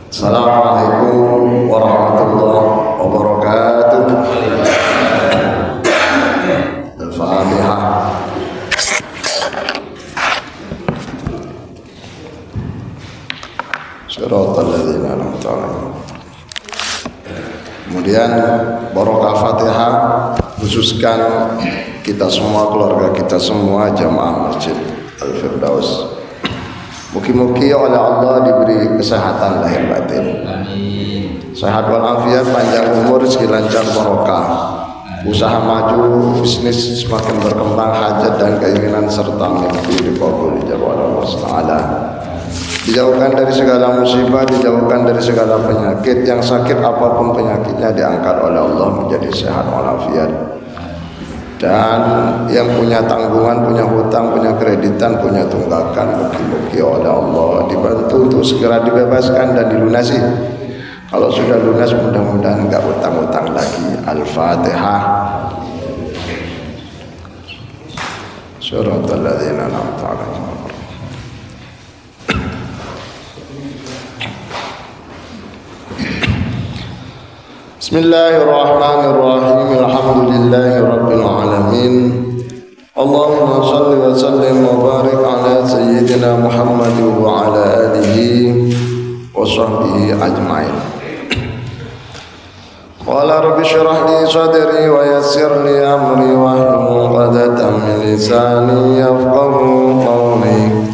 Assalamualaikum warahmatullahi wabarakatuh. Al-Fatihah. Shiratal ladzina an'amta 'alaihim. Kemudian barokah Fatihah khususkan kita semua, keluarga kita semua, jamaah Masjid Al-Firdaus. Mugi-mugi oleh Allah diberi kesehatan lahir batin. Amin. Sehat walafiat, panjang umur, rezeki lancar, barokah. Usaha maju, bisnis semakin berkembang, hajat dan keinginan serta mimpi dikabul dijawab Allah Taala. Dijauhkan dari segala musibah, dijauhkan dari segala penyakit. Yang sakit apapun penyakitnya diangkat oleh Allah menjadi sehat walafiat. Dan yang punya tanggungan, punya hutang, punya kreditan, punya tunggakan, mugi-mugi oleh Allah dibantu untuk segera dibebaskan dan dilunasi. Kalau sudah lunas mudah-mudahan enggak hutang-hutang lagi. Al-Fatihah. Shiratal ladzina an'amta 'alaihim. Bismillahirrahmanirrahim. Alhamdulillahi rabbil alamin. Allahumma shalli wa sallim wa barik ala sayyidina Muhammad wa ala alihi wa sahbihi ajma'in. Qala rabbi shrah li sadri wa yassir li amri wahlul 'uqdatam min lisani yafqahu qawli.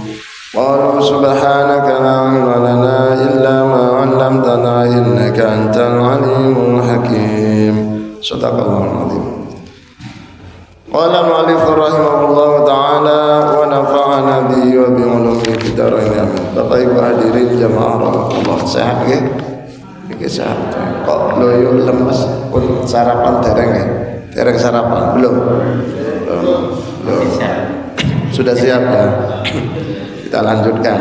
Qalu subhanaka la ilma lana illa ma 'allamtana innaka antal alimul hakim. Shadaqallahul azim. Qala mu'allif rahimahullahu ta'ala wa nafa'ana bihi wa bi ulumihi fid dharain amin. Bapak Ibu hadirin jamaah rahmatullah, sehat nggih? Nggih sehat. Kok loyo lemes pun sarapan dereng nggih? Dereng sarapan belum? Belum. Sudah siap ya? Kita lanjutkan.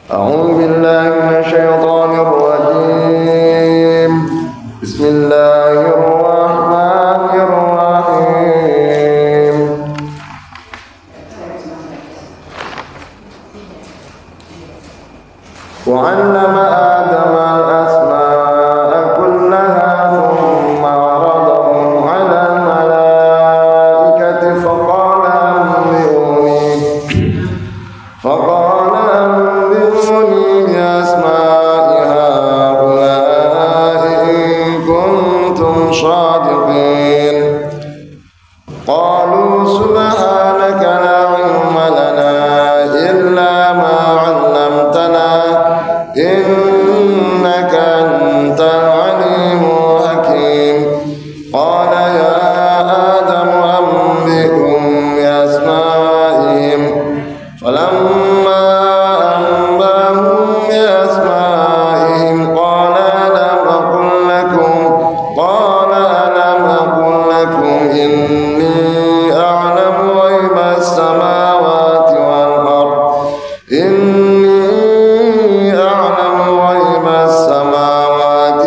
A'udzu billahi minasyaitonir rajim. Bismillahirrahmanirrahim. Wa 'allama Adama al-asma'a kullaha thumma 'aradahum 'ala al-malaikati فقال أنبئوني بأسماء هؤلاء إن كنتم صادقين قالوا سبحانك لا علم لنا إلا ما علمتنا إنك أنت العليم الحكيم قال يا آدم أنبئهم بأسمائهم فلما أنبأهم بأسمائهم قال ألم أقل لكم إني أعلم غيب السماوات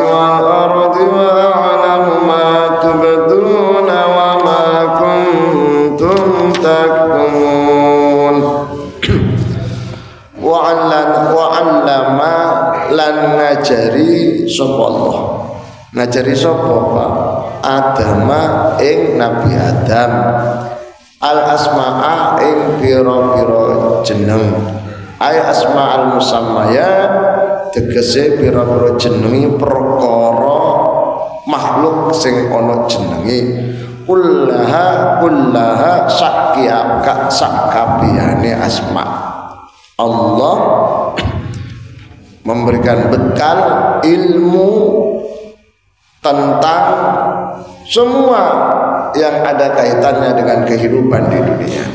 والأرض وأعلم ما تبدون وما كنتم تكتمون. Wa'allama lan ngajari sapa Allah. Ngajari sapa Pak? Adama ing Nabi Adam. Al asma'a ing pira-pira jeneng. Ay asma'al musammaya tegese pira-pira jenenge perkara makhluk sing ana jenenge. Kullaha sakabehane asma'. Allah memberikan bekal ilmu tentang semua yang ada kaitannya dengan kehidupan di dunia.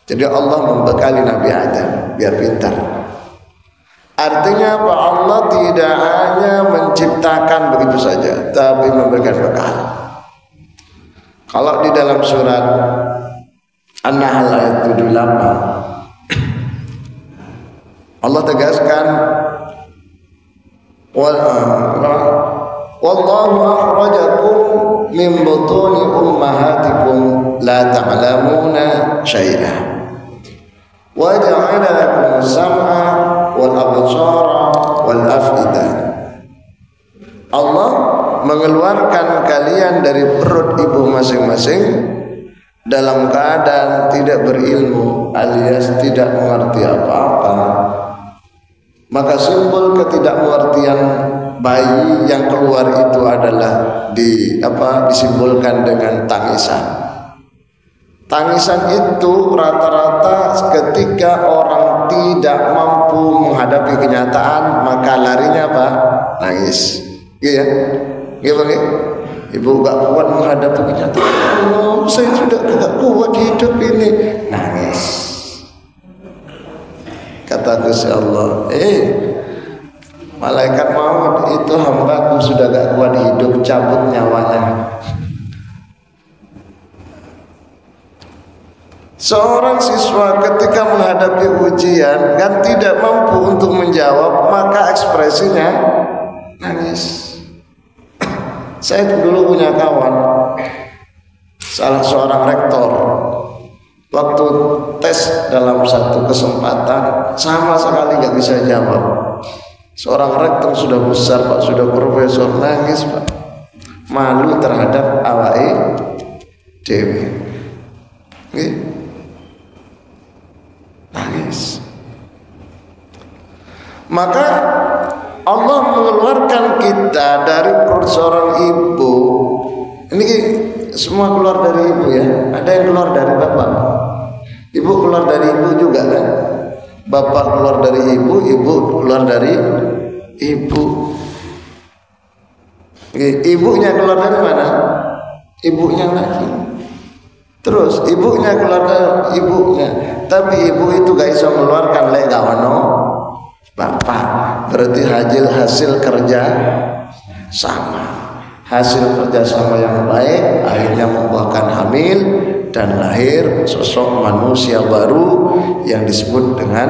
Jadi Allah membekali Nabi Adam biar pintar. Artinya apa? Allah tidak hanya menciptakan begitu saja, tapi memberikan bekal. Kalau di dalam surat An-Nahl ayat 78 Allah tegaskan wallahu akhrajakum min butuni ummahatikum la ta'lamuna syai'an wa ja'ala lakum sam'a wal absara wal afidah. Allah mengeluarkan kalian dari perut ibu masing-masing dalam keadaan tidak berilmu alias tidak mengerti apa-apa. Maka simbol ketidakmengertian bayi yang keluar itu adalah disimbolkan dengan tangisan. Tangisan itu rata-rata ketika orang tidak mampu menghadapi kenyataan, maka larinya apa? Nangis. Iya, iya bang. Ibu gak kuat menghadapi kenyataan. Allah, saya sudah gak kuat hidup ini. Nangis. Kata Gusti Allah, malaikat maut itu hambaku sudah gak kuat hidup, cabut nyawanya. Seorang siswa ketika menghadapi ujian kan tidak mampu untuk menjawab, maka ekspresinya nangis. Saya dulu punya kawan, salah seorang rektor, waktu tes dalam satu kesempatan sama sekali gak bisa jawab. Seorang rektor sudah besar Pak, sudah profesor, nangis Pak, malu terhadap awake dewe. Nangis. Maka Allah mengeluarkan kita dari perut seorang ibu. Ini semua keluar dari ibu ya. Ada yang keluar dari bapak. Ibu keluar dari ibu juga kan. Bapak keluar dari ibu, ibu keluar dari ibu. Ibunya keluar dari mana? Ibunya lagi. Terus ibunya keluar dari ibunya. Tapi ibu itu gak bisa mengeluarkan legawano bapak. Berarti hasil kerja sama. Hasil kerja sama yang baik akhirnya membuahkan hamil dan lahir sosok manusia baru yang disebut dengan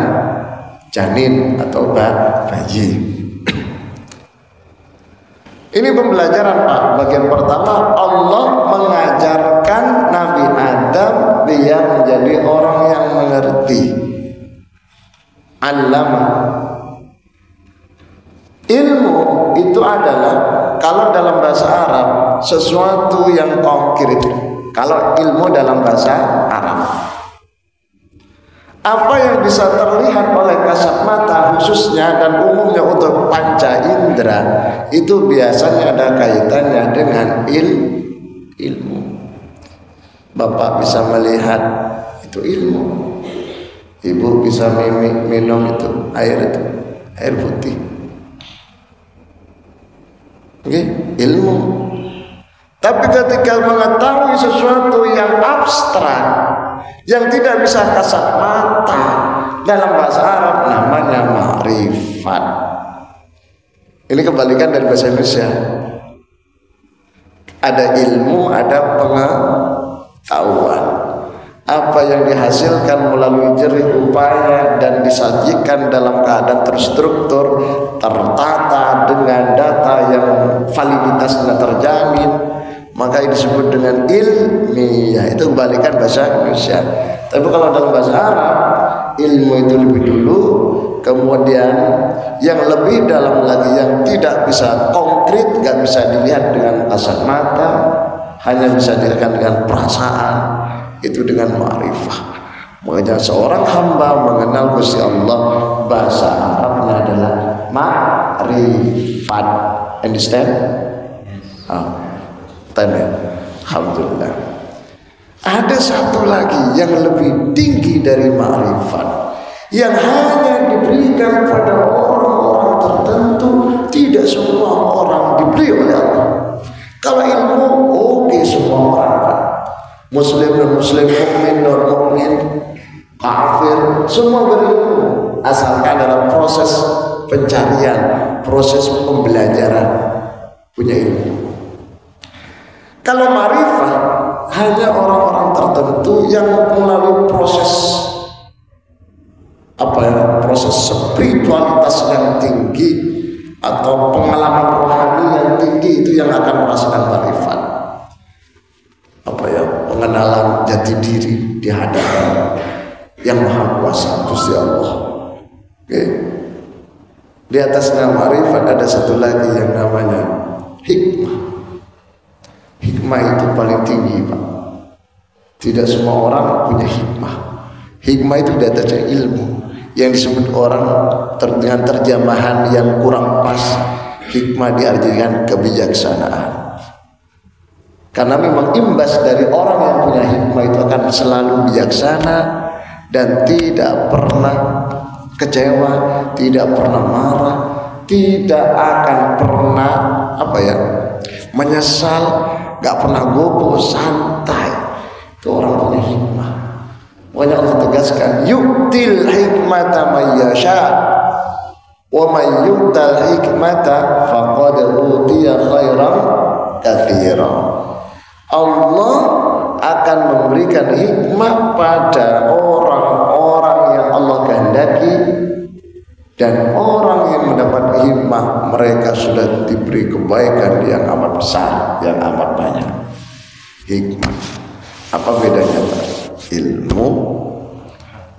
janin atau bayi. Ini pembelajaran Pak. Bagian pertama, Allah mengajarkan Nabi Adam biar menjadi orang yang mengerti. Allama. Ilmu itu adalah, kalau dalam bahasa Arab, sesuatu yang konkret. Kalau ilmu dalam bahasa Arab, apa yang bisa terlihat oleh kasat mata khususnya dan umumnya untuk panca indera, itu biasanya ada kaitannya dengan ilmu. Bapak bisa melihat, itu ilmu. Ibu bisa minum itu air putih. Ilmu. Tapi ketika mengetahui sesuatu yang abstrak, yang tidak bisa kasat mata, dalam bahasa Arab namanya ma'rifat. Ini kebalikan dari bahasa Indonesia. Ada ilmu, ada pengetahuan. Apa yang dihasilkan melalui jerih upaya dan disajikan dalam keadaan terstruktur, tertata dengan data yang validitasnya terjamin, maka disebut dengan ilmiah. Itu kebalikan bahasa Indonesia. Tapi kalau dalam bahasa Arab, ilmu itu lebih dulu, kemudian yang lebih dalam lagi yang tidak bisa konkret, gak bisa dilihat dengan kasat mata, hanya bisa dilihat dengan perasaan, itu dengan ma'rifah. Makanya seorang hamba mengenal Gusti Allah, bahasa Arabnya adalah ma'rifat. Understand? Alhamdulillah. Ada satu lagi yang lebih tinggi dari ma'rifat, yang hanya diberikan pada orang-orang tertentu. Tidak semua orang diberi oleh Allah. Kalau ilmu, oke, semua orang, Muslim dan Muslim, mukmin dan mukmin, kafir, semua berilmu, asalkan dalam proses pencarian, proses pembelajaran, punya ilmu. Kalau ma'rifah hanya orang-orang tertentu yang melalui proses proses spiritualitas yang tinggi atau pengalaman rohani yang tinggi, itu yang akan merasakan ma'rifat. Pengenalan jati diri di hadapan yang Maha Kuasa Gusti Allah. Di atasnya ma'rifat ada satu lagi yang namanya hikmah. Hikmah itu paling tinggi, Pak. Tidak semua orang punya hikmah. Hikmah itu di atasnya ilmu. Yang disebut orang dengan terjemahan yang kurang pas, hikmah diartikan kebijaksanaan. Karena memang imbas dari orang yang punya hikmah itu akan selalu bijaksana dan tidak pernah kecewa, tidak pernah marah, tidak akan pernah menyesal, gak pernah gopoh, santai. Itu orang punya hikmah. Makanya Allah tegaskan, yu'til hikmata may yasha wa may yu'tal hikmata faqad utiya khairan katsira. Allah akan memberikan hikmah pada orang-orang yang Allah kehendaki, dan orang yang mendapat hikmah mereka sudah diberi kebaikan yang amat besar, yang amat banyak. Hikmah apa bedanya, Pak? Ilmu,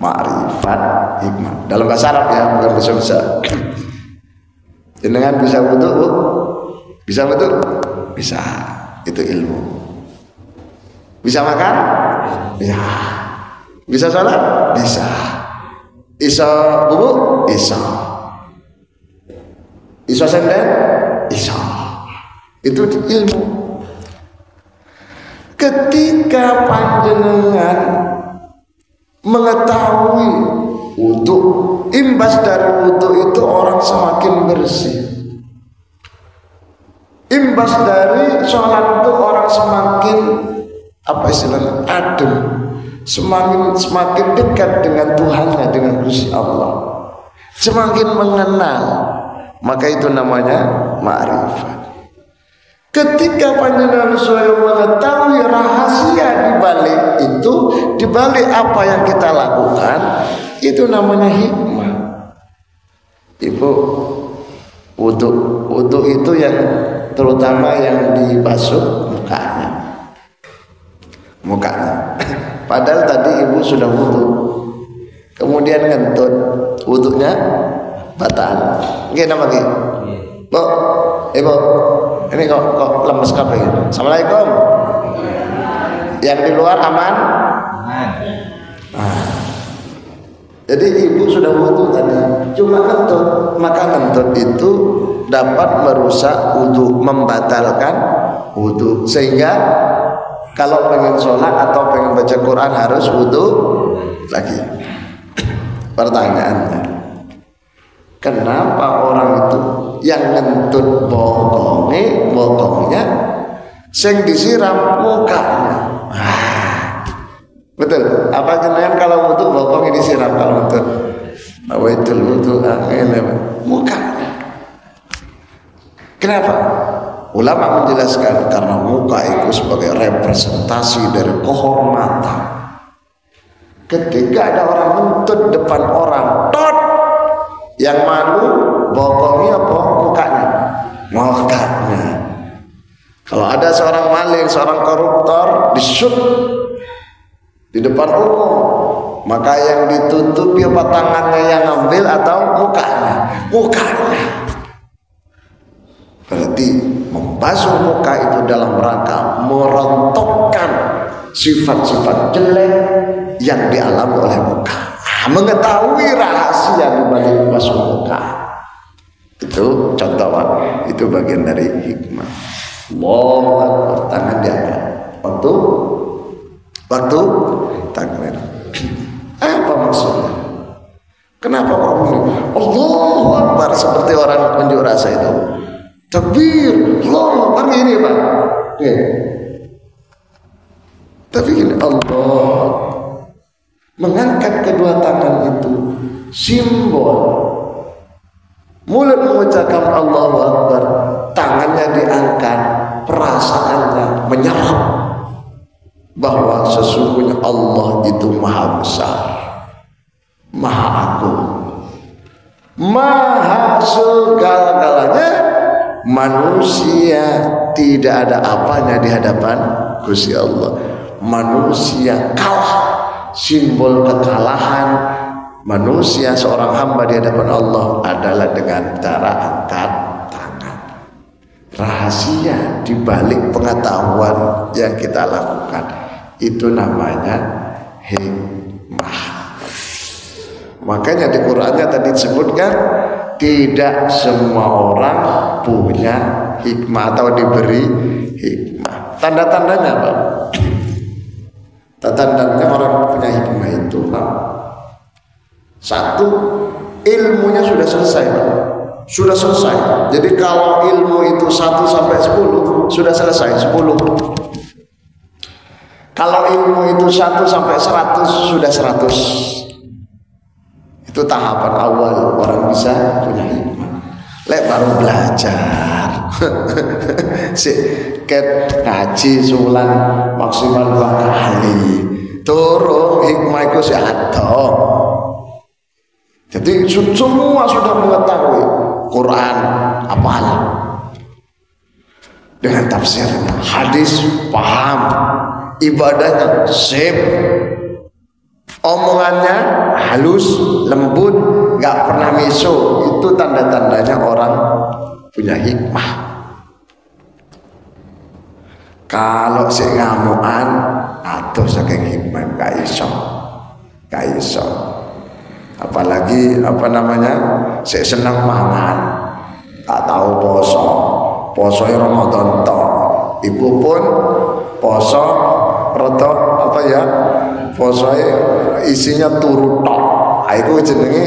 ma'rifat, hikmah. Dalam bahasa Arab ya, bukan bahasa. Jenengan bisa wudu, Bu? Bisa wudu? Bisa. Itu ilmu. Bisa makan? Ya. Bisa sholat? Bisa. Bisa bubuk? Bisa. Bisa senden? Bisa. Itu ilmu. Ketika panjenengan mengetahui wudu, imbas dari wudu itu orang semakin bersih. Imbas dari sholat itu orang semakin adem, semakin dekat dengan Tuhannya, dengan Gusti Allah, semakin mengenal. Maka itu namanya ma'rifat. Ketika panjenengan sudah mengetahui rahasia di balik itu, di balik apa yang kita lakukan, itu namanya hikmah. Ibu, wudu itu yang terutama yang dibasuh mukanya. Padahal tadi ibu sudah wudu, kemudian ngentut, wudunya batal. Gimana lagi? Bu, ibu, ini kok lemes kabeh. Assalamualaikum. Yang di luar aman? Nah, jadi ibu sudah wudu tadi, cuma ngentut. Maka ngentut itu dapat merusak wudu, membatalkan wudu, sehingga kalau pengen sholat atau pengen baca Quran harus wudu lagi. Pertanyaannya, kenapa orang itu yang ngentut bokongnya sing disiram mukanya? Betul? Apa jenengan kalau wudu bokongnya disiram kalau ngentut? Nawaitul wudu mukanya. Kenapa? Ulama menjelaskan karena muka itu sebagai representasi dari kehormatan. Ketika ada orang ngentut depan orang, yang malu bokongnya apa? Mukanya. Kalau ada seorang maling, seorang koruptor disut di depan umum, maka yang ditutupi apa tangannya yang ngambil atau mukanya? Berarti membasuh muka itu dalam rangka merontokkan sifat-sifat jelek yang dialami oleh muka. Mengetahui rahasia di balik membasuh muka. Itu contoh, Pak. Itu bagian dari hikmah. Allahu Akbar, tangan diangkat. Waktu takbir. Apa maksudnya? Kenapa kok Allahu Akbar seperti orang unjuk rasa itu? Takbir, Allahu Akbar ini, Pak. Oke. Tapi gini, Allah mengangkat kedua tangan itu simbol. Mulut mengucapkan Allahu Akbar, tangannya diangkat, perasaannya menyerap bahwa sesungguhnya Allah itu maha besar, maha agung, maha segala-galanya. Manusia tidak ada apanya di hadapan Gusti Allah. Manusia kalah, simbol kekalahan, manusia, seorang hamba di hadapan Allah adalah dengan cara angkat tangan. Rahasia di balik pengetahuan yang kita lakukan itu namanya hikmah. Makanya di Qur'annya tadi disebutkan tidak semua orang punya hikmah atau diberi hikmah. Tanda-tandanya apa? Tanda-tandanya orang punya hikmah itu Pak. Satu, ilmunya sudah selesai Pak. Sudah selesai. Jadi kalau ilmu itu 1 sampai 10 sudah selesai 10. Kalau ilmu itu 1 sampai 100 sudah 100. Itu tahapan awal orang bisa punya hikmah. Lek baru belajar si ket ngaji sulan maksimal 2 kali turun hikmah itu si ada. Jadi semua sudah mengetahui Quran apal dengan tafsirnya, hadis paham, ibadahnya sip, omongannya halus, lembut, nggak pernah miso. Itu tanda-tandanya orang punya hikmah. Kalau si ngamuan atau saking hikmah nggak iso. Apalagi si senang mangan, tak tahu poso Ramadan toh. Ibu pun poso roto poso isinya turu tok. Itu jenenge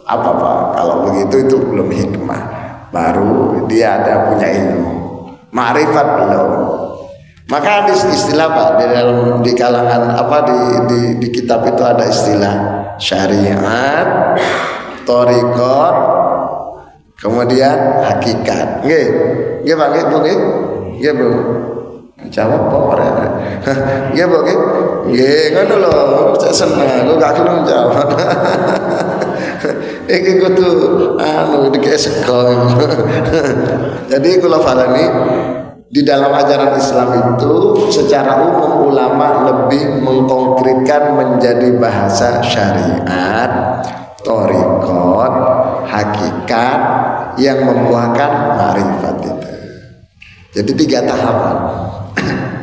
apa Pak? Kalau begitu itu belum hikmah. Baru dia ada punya ilmu. Ma'rifat belum. Maka ada istilah Pak di kalangan di kitab itu ada istilah syariat, thariqat, kemudian hakikat. Nggih Pak, nggih Bu. Jawab kok ora. Nggih Bu, nggih ngono lho, saya seneng kok gak gelem jawab. Iki kudu dikek sego. Jadi kula farani di dalam ajaran Islam itu secara umum ulama lebih mengkonkretkan menjadi bahasa syariat, thariqat, hakikat yang membuahkan ma'rifat itu. Jadi 3 tahapan.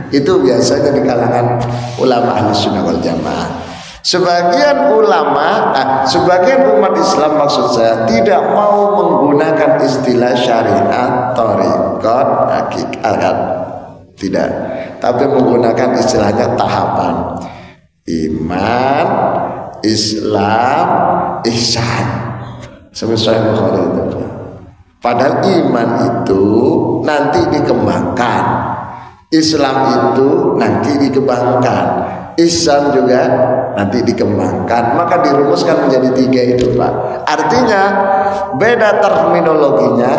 Itu biasanya di kalangan ulama Ahlussunnah wal Jamaah. Sebagian ulama, sebagian umat Islam maksud saya tidak mau menggunakan istilah syariat, thariqat, hakikat, tidak, tapi menggunakan istilahnya tahapan iman, Islam, ihsan. Sesuai Bukhari itu. Padahal iman itu nanti dikembangkan, Islam itu nanti dikembangkan, ihsan juga nanti dikembangkan. Maka dirumuskan menjadi 3 itu Pak. Artinya beda terminologinya,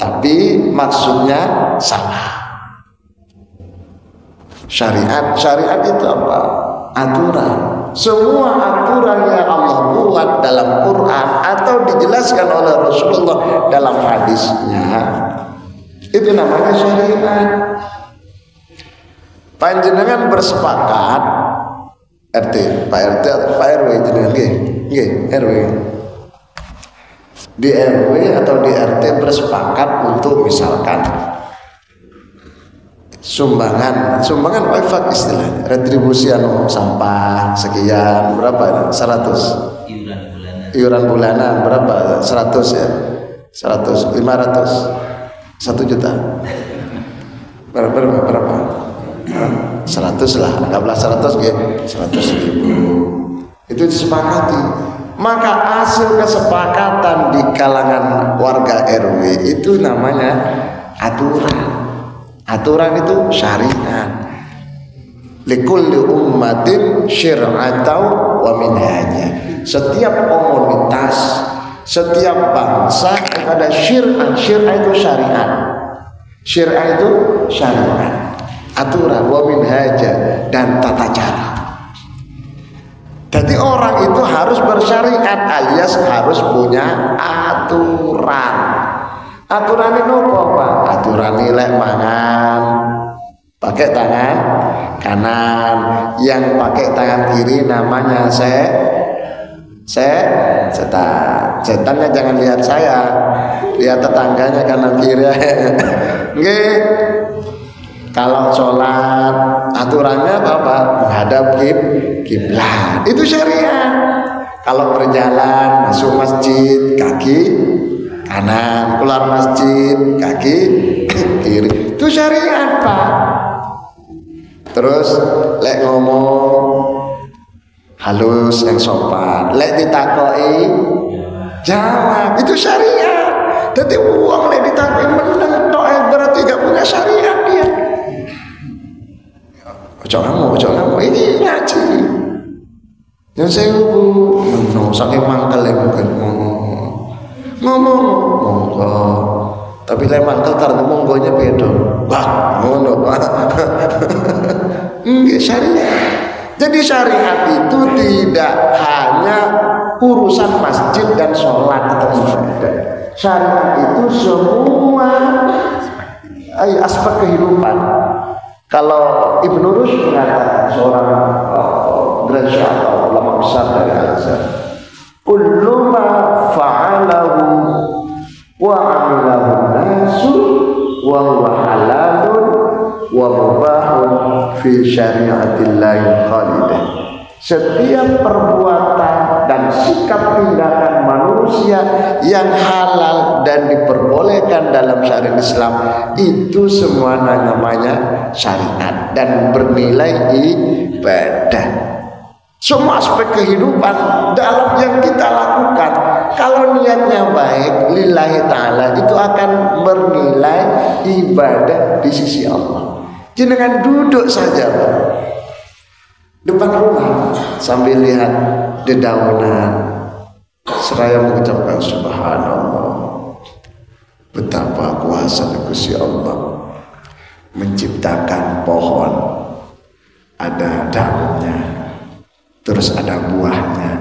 tapi maksudnya sama. Syariat itu apa? Aturan. Semua aturan yang Allah buat dalam Quran atau dijelaskan oleh Rasulullah dalam hadisnya, itu namanya syariat. Panjenengan bersepakat Pak RW jenengan nggih RW. Di RW atau di RT bersepakat untuk misalkan sumbangan wafat istilahnya, retribusi sampah sekian, berapa 100 iuran bulanan berapa 100 ya, 100 500 1 juta berapa 100 lah, anggaplah 100 ya, 100.000 itu disepakati. Maka hasil kesepakatan di kalangan warga RW itu namanya aturan itu syariat. Likulli ummatin syir'atan wa minhaja. Setiap komunitas, setiap bangsa ada syir'ah itu syariat. Syir'ah itu syariat, aturan, wa minhaja, dan tata cara. Jadi orang itu harus bersyariat alias harus punya aturan. Aturan itu apa? Aturan nilai mangan pakai tangan kanan, yang pakai tangan kiri namanya Setannya jangan lihat saya, lihat tetangganya kanan kiri. Nggih. Kalau sholat aturannya apa? Menghadap kiblat. Itu syariat. Kalau berjalan masuk masjid kaki kanan, keluar masjid kaki kiri. Itu syariat, Pak. Terus lek ngomong halus yang sopan, lek ditakoi jawab. Itu syariat. Jadi uang lek ditakoi menang tok berarti gak punya syariat dia. Ojo ngamuk, ini ngaji. Yang saya ngomong, saking mangkel bukan ngomong. Tapi saya mangkel karena monggonya beda. Wah, ngono Pak. Enggak syariat. Jadi syariat itu tidak hanya urusan masjid dan sholat atau ibadah. Syariat itu semua aspek kehidupan. Kalau Ibnu Rushd mengatakan, seorang graduat atau ulama besar dari Al-Azhar, kullu ma fa'alahu wa 'amilahu nasu wa huwa halalun wa mubahun fi syari'atillahi khalidah. Setiap perbuatan dan sikap tindakan manusia yang halal dan diperbolehkan dalam syariat Islam itu semua namanya syariat dan bernilai ibadah. Semua aspek kehidupan dalam yang kita lakukan, kalau niatnya baik lillahi ta'ala, itu akan bernilai ibadah di sisi Allah. Jangan duduk saja Pak, depan rumah sambil lihat dedaunan, seraya mengucapkan subhanallah, betapa kuasa Gusti Allah menciptakan pohon, ada daunnya, terus ada buahnya,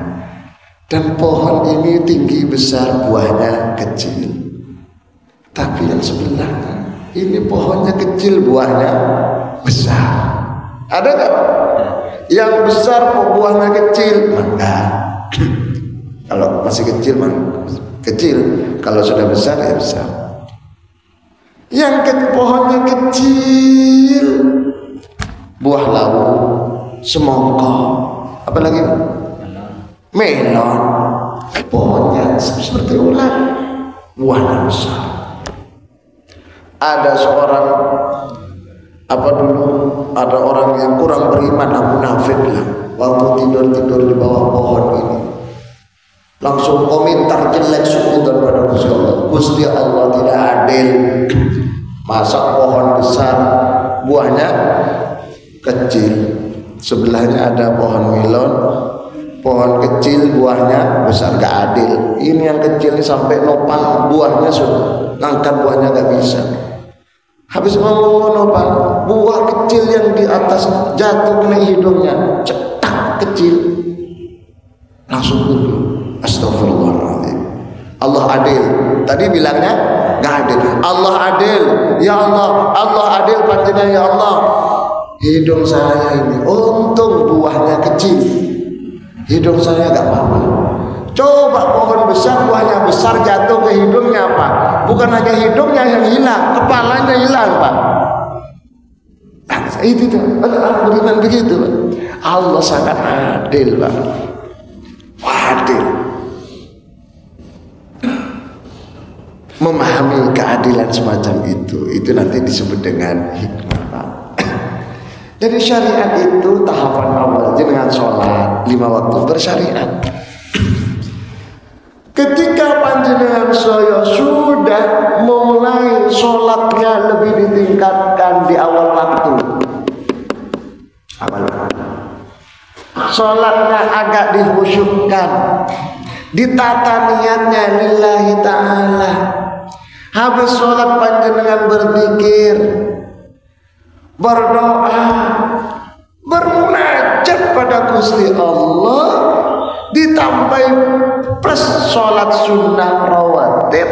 dan pohon ini tinggi besar, buahnya kecil. Tapi yang sebelah ini pohonnya kecil, buahnya besar. Ada nggak? Yang besar buahnya kecil, maka kalau masih kecil kecil, kalau sudah besar ya besar. Yang pohonnya kecil, buah labu, semangka, apalagi melon, pohonnya seperti ulat, buahnya besar. Ada seorang ada orang yang kurang beriman, munafik lah, waktu tidur di bawah pohon ini langsung komentar jelek suudzon pada Gusti Allah. Gusti Allah tidak adil, masa pohon besar buahnya kecil, sebelahnya ada pohon melon, pohon kecil buahnya besar, gak adil. Ini yang kecil ini sampai nopang buahnya, sudah ngangkat buahnya gak bisa. Habis ngomong Pak, buah kecil yang di atas jatuh kena hidungnya, cetak kecil, langsung dulu. Astagfirullahaladzim. Allah adil. Tadi bilangnya gak adil. Allah adil. Ya Allah, Allah adil panjenengan ya Allah. Hidung saya ini untung buahnya kecil, hidung saya gak apa-apa. Coba pohon besar buahnya besar jatuh ke hidungnya Pak, bukan hanya hidungnya yang hilang, kepalanya hilang Pak. Itu tuh orang beriman begitu Pak. Allah sangat adil Pak, adil. Memahami keadilan semacam itu nanti disebut dengan hikmah Pak. Jadi syariat itu tahapan awal dengan sholat 5 waktu bersyariat. Ketika panjenengan saya sudah mulai sholatnya lebih ditingkatkan di awal waktu, sholatnya agak dihusyukkan, ditata niatnya lillahi ta'ala. Habis sholat panjenengan berzikir, berdoa, bermunajat pada Gusti Allah, ditambah plus sholat sunnah rawatib,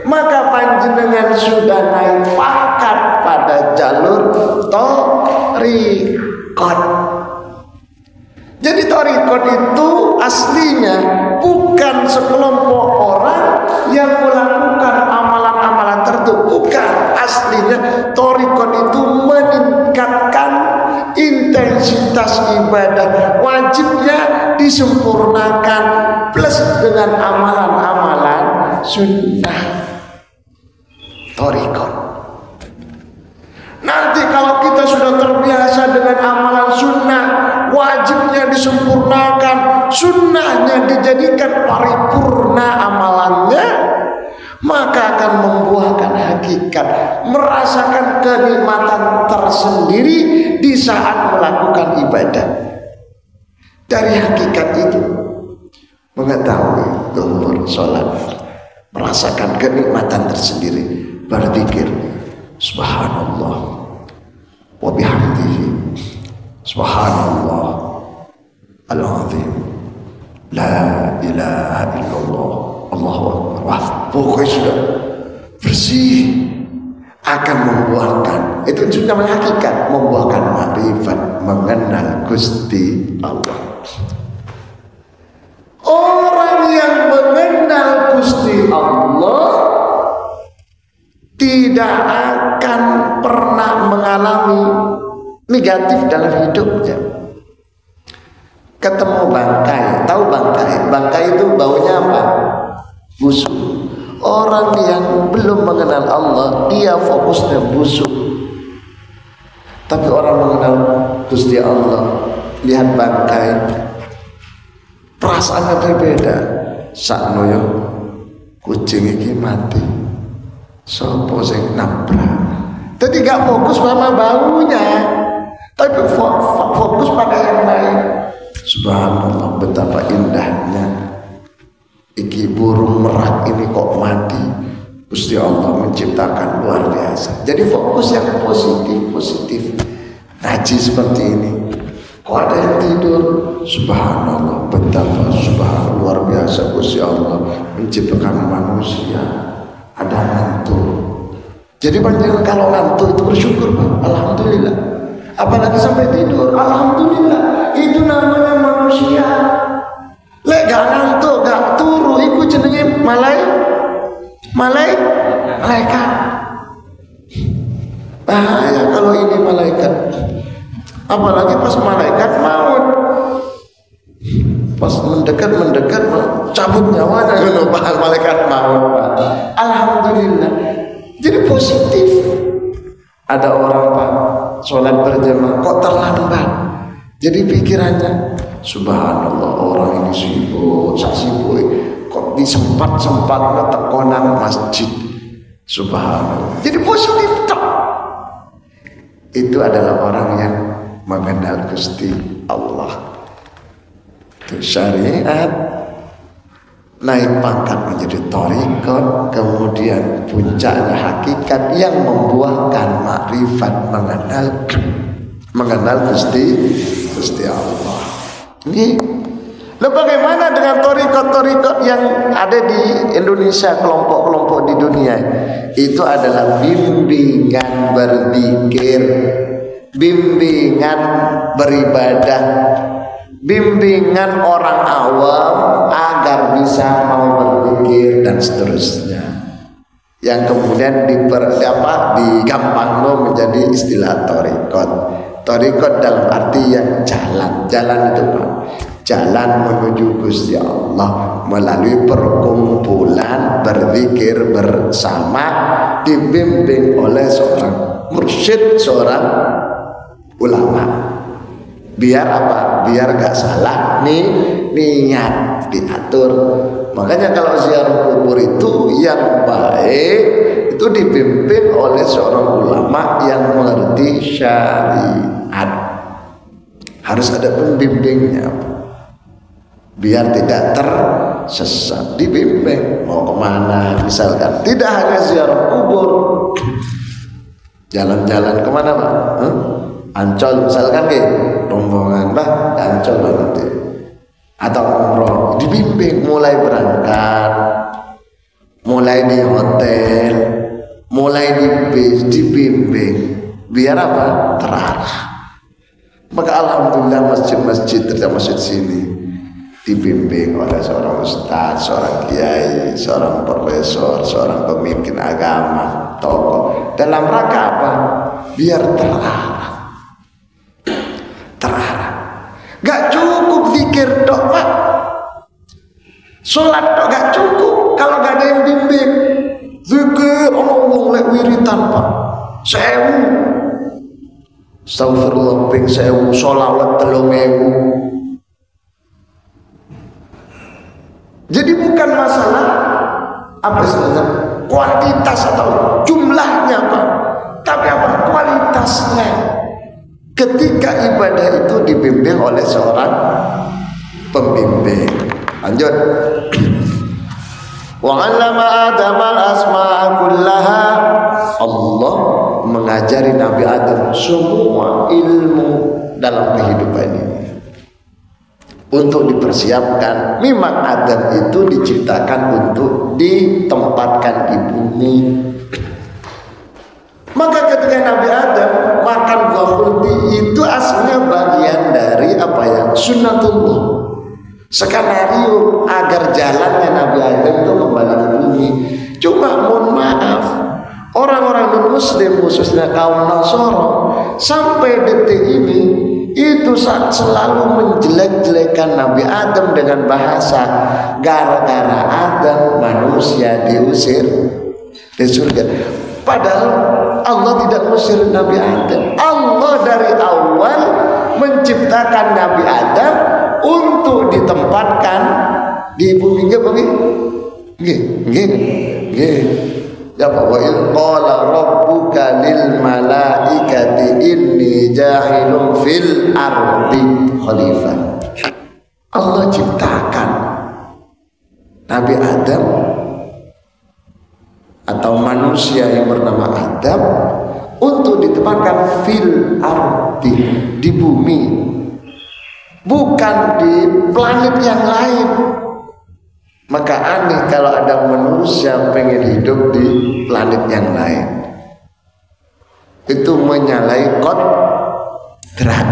maka panjenengan sudah naik pangkat pada jalur thariqat. Jadi thariqat itu aslinya bukan sekelompok orang yang melakukan amalan-amalan tertentu, bukan. Aslinya thariqat itu meningkatkan intensitas ibadah, wajibnya disempurnakan plus dengan amalan-amalan sunnah. Thariqat. Nanti kalau kita sudah terbiasa dengan amalan sunnah, wajibnya disempurnakan, sunnahnya dijadikan paripurna amalannya, maka akan membuahkan hakikat, merasakan kenikmatan tersendiri di saat melakukan ibadah. Dari hakikat itu, mengetahui zuhur, sholat, merasakan kenikmatan tersendiri, berzikir, subhanallah wa bihamdihi, subhanallah al-azim, la ilaha illallah, Allahu akbar. Wah, pokoknya sudah bersih, akan membuahkan, itu juga hakikat, membuahkan makrifat, mengenal Gusti Allah. Orang yang mengenal Gusti Allah tidak akan pernah mengalami negatif dalam hidupnya. Ketemu bangkai, tahu bangkai? Bangkai itu baunya apa? Busuk. Orang yang belum mengenal Allah, dia fokusnya busuk. Tapi orang mengenal Gusti Allah, lihat bangkai, perasaannya berbeda. Saknoyo kucing ini mati, sopo sing nabrak. Jadi gak fokus sama baunya, tapi fokus pada yang lain. Subhanallah, betapa indahnya iki burung merak ini kok mati. Gusti Allah menciptakan luar biasa. Jadi fokus yang positif. Ngaji seperti ini, kok ada yang tidur. Subhanallah, betapa subhanallah, luar biasa Gusti Allah menciptakan manusia. Ada ngantuk. Jadi panjenengan kalau ngantuk itu bersyukur, alhamdulillah. Apalagi sampai tidur, alhamdulillah. Itu namanya manusia. Lek gak ngantuk, gak turu, iku jenenge malaikat. Bahaya kalau ini malaikat. Apalagi pas malaikat maut. Pas mendekat cabut nyawanya kalau malaikat maut. Alhamdulillah. Jadi positif. Ada orang Pak sholat berjamaah kok terlambat. Jadi pikirannya, subhanallah, orang ini sibuk, kok disempat-sempatnya tekonang masjid. Subhanallah. Jadi positif tak. Itu adalah orang yang mengenal Gusti Allah. Itu syariat, naik pangkat menjadi thariqat, kemudian puncaknya hakikat yang membuahkan makrifat, mengenal Gusti Allah. Ini bagaimana dengan thariqat yang ada di Indonesia, kelompok-kelompok di dunia? Itu adalah bimbingan berzikir, bimbingan beribadah, bimbingan orang awam agar bisa mau berzikir dan seterusnya. Yang kemudian digampangkan menjadi istilah thariqat. Thariqat dalam arti yang jalan itu Pak, jalan menuju Gusti Allah melalui perkumpulan berzikir bersama, dibimbing oleh seorang mursyid, seorang ulama. Biar apa? Biar gak salah niat, diatur. Makanya kalau ziarah kubur itu yang baik itu dipimpin oleh seorang ulama yang mengerti syariat. Harus ada pembimbingnya, biar tidak tersesat. Dibimbing mau kemana, misalkan tidak hanya ziarah kubur, jalan-jalan kemana Pak? Ancol misalkan rombongan Pak, Ancol nanti, atau umroh, dibimbing mulai berangkat, mulai di hotel, mulai di bis, dibimbing biar apa? Terarah. Maka alhamdulillah masjid-masjid terutama masjid sini dibimbing oleh seorang ustaz, seorang kiai, seorang profesor, seorang pemimpin agama, tokoh. Dalam rangka apa? Biar terarah. Gak cukup zikir dok pak, sholat dok gak cukup kalau gak ada yang bimbing. Zikir Allah lek wiritan pak, 1000 Astagfirullah ping 1000, sholawat 3000. Jadi bukan masalah apa istilahnya kuantitas atau jumlahnya pak, tapi apa kualitasnya. Ketika ibadah itu dibimbing oleh seorang pembimbing. Lanjut. Wa 'allama Adam al-asma'a kullaha. Allah mengajari Nabi Adam semua ilmu dalam kehidupan ini untuk dipersiapkan. Memang Adam itu diciptakan untuk ditempatkan di bumi. Maka ketika Nabi Adam makan buah khuldi itu aslinya bagian dari apa ya? Sunnatullah. Skenario agar jalannya Nabi Adam itu kembali ke bumi. Cuma mohon maaf, orang-orang non-muslim khususnya kaum Nasoro sampai detik ini itu selalu menjelek-jelekan Nabi Adam dengan bahasa gara-gara Adam manusia diusir dari surga. Padahal Allah tidak mengusir Nabi Adam. Allah dari awal menciptakan Nabi Adam untuk ditempatkan di bumi. Ya wa il qala rabbuka lil malaikati inni ja'ilun fil ardi khalifah. Allah ciptakan Nabi Adam atau manusia yang bernama Adam untuk ditempatkan fil ardi, di bumi, bukan di planet yang lain. Maka aneh kalau ada manusia pengen hidup di planet yang lain. Itu menyalahi kodrat.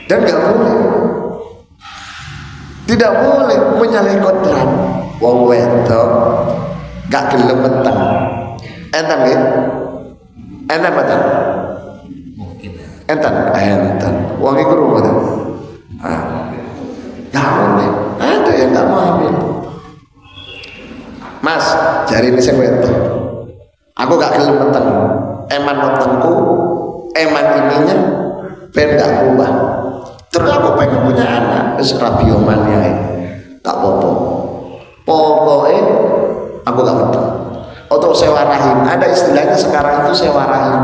Dan gak boleh. Tidak boleh menyalahi kodrat. Wong wedok gak gelem meteng. Enten nggih? Enten mboten? Enten. Wong iku mboten. Gak boleh. Ada yang gak mau hamil. Mas, jari ini saya wedok. Aku gak gelem meteng. Eman metengku, eman ininya ben gak berubah. Terus aku pengen punya anak, wis rabiomania tak apa-apa. Pokoknya aku gak meteng. Atau sewa rahim. Ada istilahnya sekarang itu sewa rahim.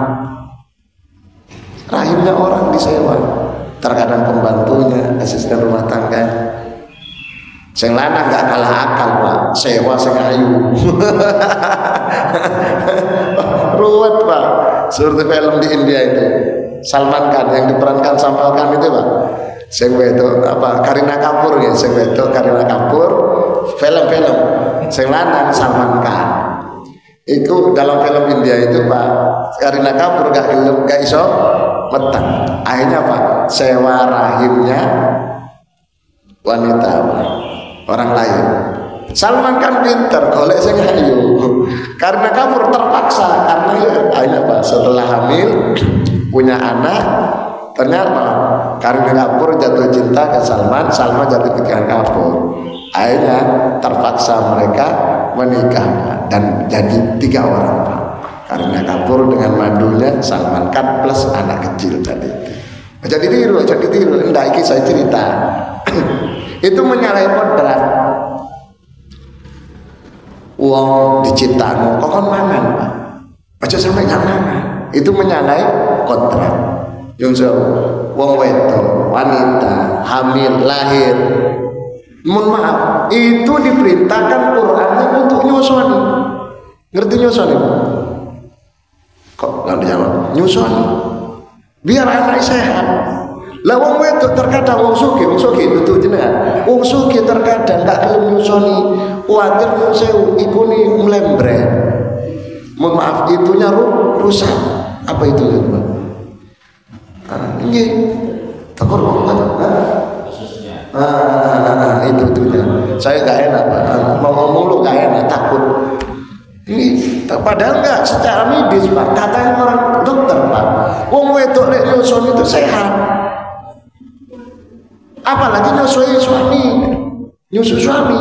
Rahimnya orang disewa. Terkadang pembantunya, asisten rumah tangga. Sing lanang gak kalah akal pak, sewa sing ayu. Ruwet pak. Seperti film di India itu, Salman Khan yang diperankan Salman Khan itu pak. Sing wedok apa? Kareena Kapoor ya, sing wedok Kareena Kapoor. Film-film sing lanang Salman Khan. Itu dalam film India itu pak, Kareena Kapoor gak iso meteng. Akhirnya pak, sewa rahimnya wanita pak. Orang lain. Salman Khan pinter golek sing ayu. Karena Kapoor terpaksa karena ya akhirnya Pak setelah hamil punya anak ternyata karena Kapoor jatuh cinta ke Salman, Salman jatuh cinta ke Kapoor. Akhirnya terpaksa mereka menikah dan jadi 3 orang Pak. Karena Kapoor dengan madunya, Salman Khan plus anak kecil tadi. Jadi tiru, enggak iki saya cerita. Itu menyalahi kodrat. Wong diciptakan kok kon mangan Pak. Aja sampai gak mangan. Itu menyalahi kodrat. Yang wong wedok, wanita, hamil, lahir. Mohon maaf, itu diperintahkan Qur'annya untuk nyusoni. Ngerti nyusoni? Kok gak dijawab? Nyusoni. Biar anak sehat. Lah wong wedok terkadang wong sugih itu jenengan. Wong sugih terkadang gak gelem nyusoni, kuwatir nyun sewu iku ni mlembre. Mohon maaf itunya rusak. Apa itu, Pak? Nggih. Takut kan? Itu ya. Saya nggak enak, Pak. Mau ngomong lu nggak enak, takut. Ini padahal nggak secara medis, Pak. Katanya orang dokter, Pak. Wong wedok lek nyusun itu sehat. Apalagi nyusui suami. Nyusu suami.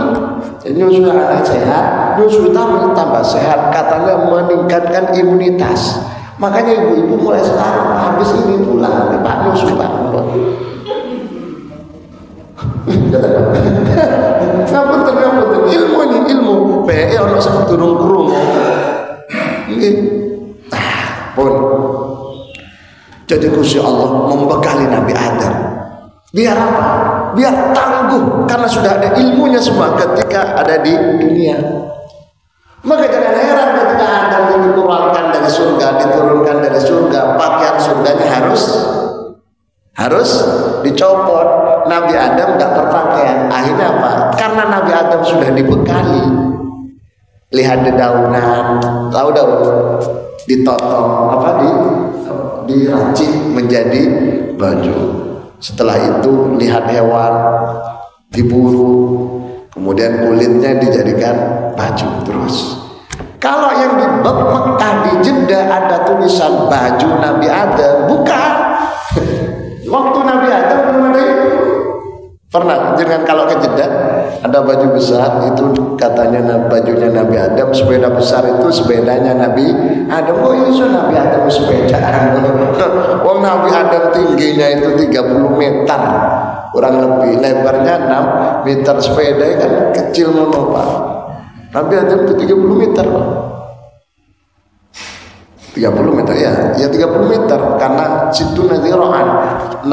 Nyusu anak sehat, nyusu tambah sehat. Katanya meningkatkan imunitas. Makanya ibu-ibu mulai sekarang habis ini pulang, Pak nyusu Pak. Ngapunten ilmu ini ilmu. PE ono sing durung krungu. Nggih. Pun. Jadi Gusti Allah membekali Nabi Adam. Biar apa? Biar tangguh karena sudah ada ilmunya semua ketika ada di dunia. Maka jangan heran ketika Adam diturunkan dari surga, pakaian surganya harus dicopot. Nabi Adam nggak berpakaian. Akhirnya apa? Karena Nabi Adam sudah dibekali. Lihat dedaunan, tahu daun, ditotong diracik menjadi baju. Setelah itu lihat hewan, diburu, kemudian kulitnya dijadikan baju terus. Kalau yang di Mekah di Jeddah ada tulisan baju Nabi Adam, bukan. Waktu Nabi Adam belum ada itu. Pernah jangan kalau ke Jeddah ada baju besar itu katanya bajunya Nabi Adam, sepeda besar itu sepedanya Nabi Adam. Oh iya Nabi Adam sepeda. Wong Nabi Adam tingginya itu 30 meter kurang lebih, lebarnya 6 meter, sepeda kan kecil mono Pak. Nabi Adam itu 30 meter Pak. 30 meter ya 30 meter karena situ nanti rohan 60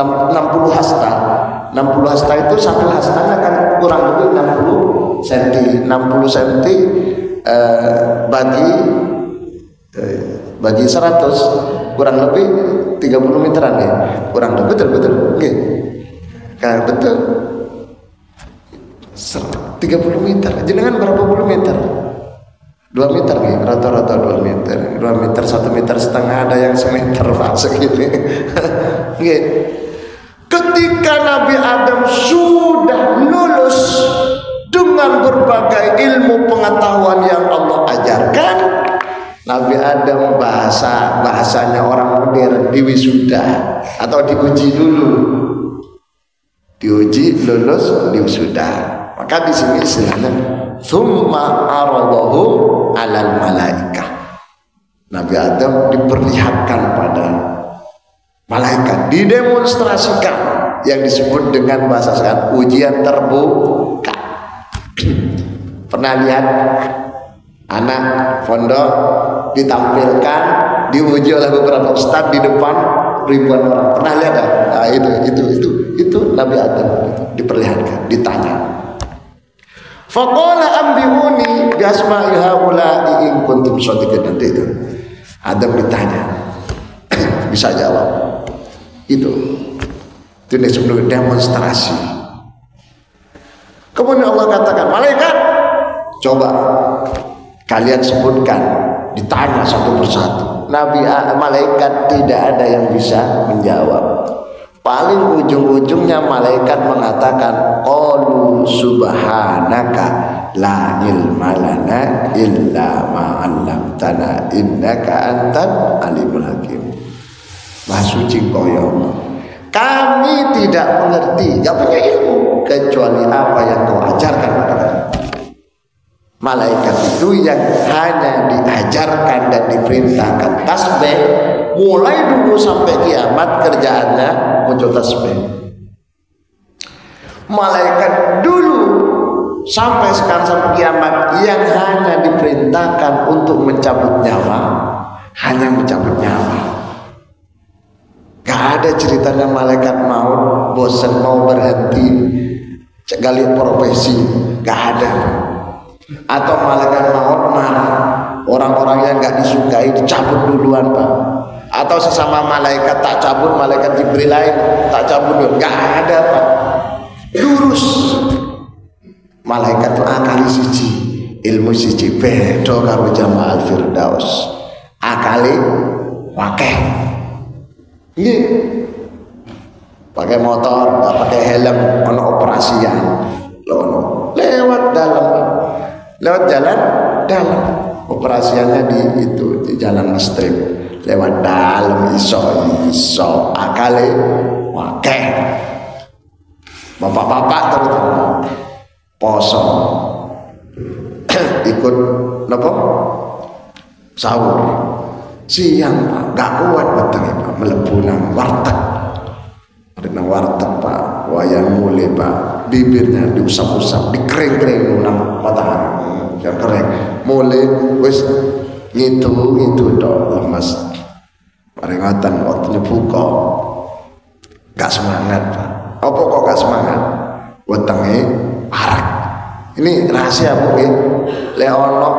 hasta. 60 hasta itu satu hastanya kan kurang lebih 60 cm. 60 cm bagi 100 kurang lebih 30 meteran ya. Kurang lebih betul. Nggih. Kan betul. 30 meter. Jenengan berapa puluh meter? 2 meter nih, rata-rata 2 meter, 1,5 meter, ada yang semeter Pak segini. Nggih. Ketika Nabi Adam sudah lulus dengan berbagai ilmu pengetahuan yang Allah ajarkan, Nabi Adam bahasanya orang modern diwisuda atau diuji dulu, diuji lulus diwisuda. Maka di sini istilahnya summa aradahu alal malaikah. Nabi Adam diperlihatkan pada malaikat, didemonstrasikan yang disebut dengan bahasa sekarang ujian terbuka. Pernah lihat anak pondok ditampilkan diuji oleh beberapa ustadz di depan ribuan orang? Pernah lihat? Nah, itu Nabi Adam diperlihatkan, ditanya. Faqala ambiuni bi asma'i haula'i in kuntum shadiqin. Itu Adam ditanya bisa jawab. Itu disebut demonstrasi. Kemudian Allah katakan, malaikat coba kalian sebutkan. Ditanya satu persatu. Malaikat tidak ada yang bisa menjawab. Paling ujung-ujungnya malaikat mengatakan, qalu subhanaka la ilma lana illa ma 'allamtana innaka antal alimul hakim. Maha suci Engkau ya Allah. Kami tidak mengerti, tidak punya ilmu kecuali apa yang Kau ajarkan kepada kami. Malaikat itu yang hanya diajarkan dan diperintahkan tasbih mulai dulu sampai kiamat kerjaannya muncul tasbih. Malaikat dulu sampai sekarang sampai kiamat yang hanya diperintahkan untuk mencabut nyawa, hanya mencabut nyawa. Gak ada ceritanya malaikat maut bosan mau berhenti gali profesi, gak ada. Atau malaikat maut marah orang-orang yang gak disukai dicabut duluan Pak. Atau sesama malaikat tak cabut, malaikat Jibril lain tak cabut duluan, gak ada Pak. Lurus. Malaikat itu akali siji, ilmu siji, beda karo Jamaah Al-Firdaus. Akali wakeh. Nggih. pakai motor, nggak pakai helm, ono operasian, lono lewat jalan dalam, operasiannya di jalan strip, lewat dalam iso akale wakeh, bapak-bapak terutama poso ikut nopo sahur siang Pak, nggak kuat betul Pak, melebu nang warteg Pak, wayan mulai Pak, bibirnya diusap-usap, dikering-kering nang matahari, biar kering, mulai wis gitu dong lemas, peringatan waktunya buka, gak semangat Pak, apa kok gak semangat, wetenge arak, ini rahasia Bu, leono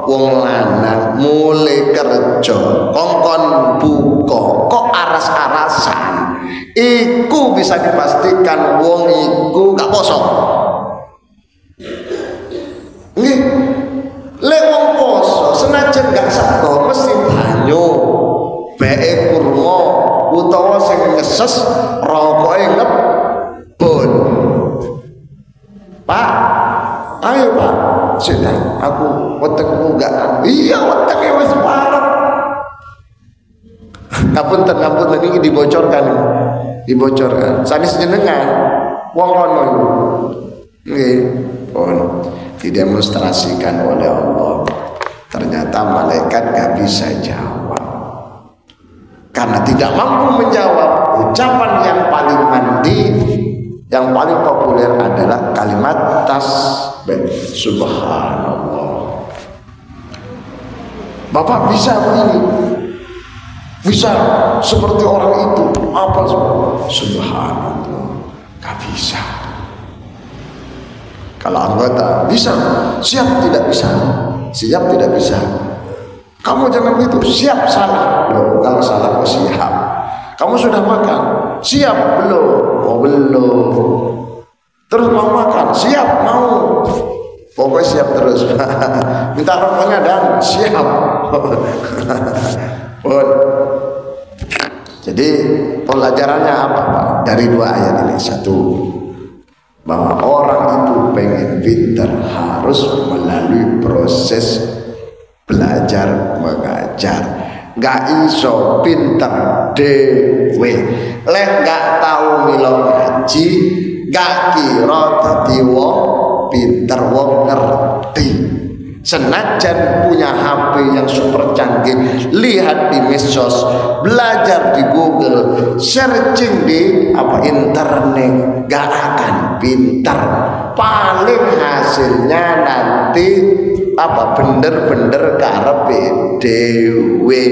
wong lanang mulai kerja, kongkon buka, kok aras-arasan. Iku bisa dipastikan wong iku gak poso. Nggih. Lek wong poso senajan gak sego mesti banyu, beke kurma utawa sing ngeses rokoke ngebon. Pak, ayo Pak, sudah aku wetengku gak. Iya wetenge wis parah. Ngapunten iki dibocorkan. Sanis jenengan wong kono iku. Nggih, pun didemonstrasikan oleh Allah. Ternyata malaikat gak bisa jawab. Karena tidak mampu menjawab, ucapan yang paling mandi, yang paling populer adalah kalimat tasbih subhanallah. Bapak bisa begini, bisa seperti orang itu, apa subhanallah, gak bisa. Kalau anggota bisa, siap tidak bisa, kamu jangan gitu, siap salah. Loh, kalau salah kok siap. Kamu sudah makan, siap belum? Oh belum. Terus mau makan, siap mau. Pokoknya siap terus. Minta rokoknya dan siap. Jadi pelajarannya apa Pak? Dari dua ayat ini, satu, bahwa orang itu pengen pintar harus melalui proses belajar mengajar. Gak iso pintar dewe, lek gak tahu milo ngaji, gak kira dadi wong pinter, wong ngerti. Senajan punya HP yang super canggih, lihat di medsos, belajar di Google, searching di internet, gak akan pintar. Paling hasilnya nanti bener-bener karepe dewe.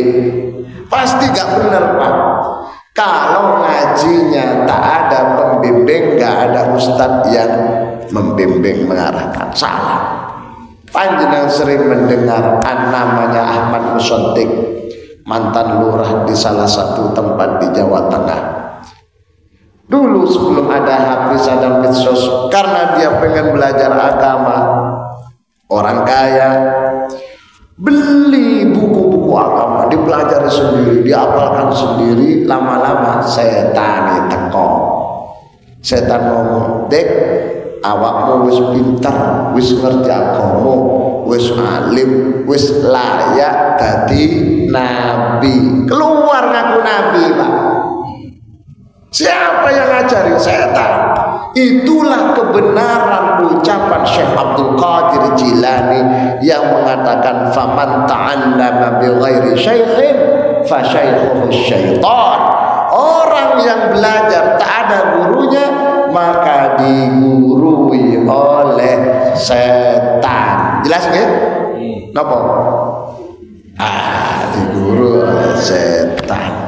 Pasti gak bener Pak. Kalau ngajinya tak ada pembimbing, gak ada ustadz yang membimbing mengarahkan, salah. Panjenengan sering mendengar namanya Ahmad Mushontik, mantan lurah di salah satu tempat di Jawa Tengah. Dulu sebelum ada Hafiz dan medsos, karena dia pengen belajar agama, orang kaya, beli buku-buku agama, dipelajari sendiri, dihafalkan sendiri. Lama-lama setan teko, setan ngomong, dek, awakmu wis pinter, wis ngerti agama, wis alim, wis layak dadi nabi. Keluar ngaku nabi Pak. Siapa yang ngajarin? Setan. Itulah kebenaran ucapan Syekh Abdul Qadir Jilani yang mengatakan faman ta'allama bi ghairi syaikhin fa syaikhuhu syaitan. Orang yang belajar tak ada gurunya, maka digurui oleh setan. Jelas nggih? Napa? Diguru oleh setan.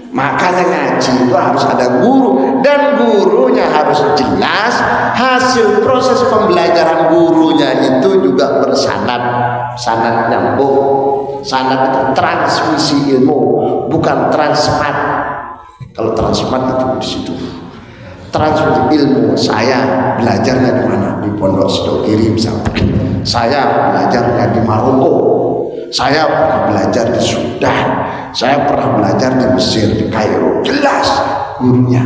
Makanya ngaji itu harus ada guru, dan gurunya harus jelas. Hasil proses pembelajaran gurunya itu juga bersanad, sanad nyambung. Sanad itu transmisi ilmu, bukan transmat. Kalau transmat itu di situ. Transmisi ilmu, saya belajarnya di mana? Di Pondok Sidokiri misalnya. Saya belajarnya di Maroko. Saya pernah belajar di Sudan. Saya pernah belajar di Mesir, di Kairo. Jelas gurunya.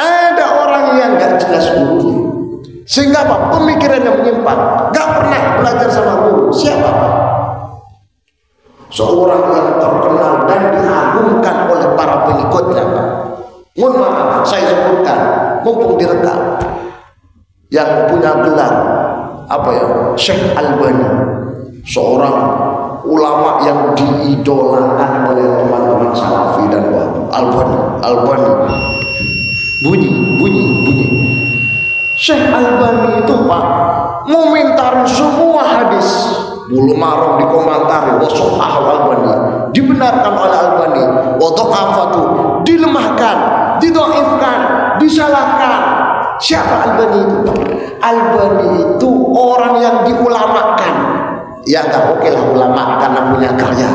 Ada orang yang gak jelas gurunya, sehingga apa? Pemikirannya menyimpang, gak pernah belajar sama guru. Siapa? Seorang yang terkenal dan diagungkan oleh para pengikutnya. Mohon maaf, saya sebutkan, mumpung direkam, yang punya gelar apa ya? Syekh Albani, seorang ulama yang diidolakan oleh teman-teman Salafi dan Wahabi. Albani. Bunyi. Syekh Albani itu Pak mengomentari semua hadis. Bulu marong dikomentari, wasofah Albani, dibenarkan oleh Albani, wadha'afatu, dilemahkan, didoifkan, disalahkan. Siapa Albani itu? Albani itu orang yang diulamakan. Ya nggak oke lah ulama karena punya karya,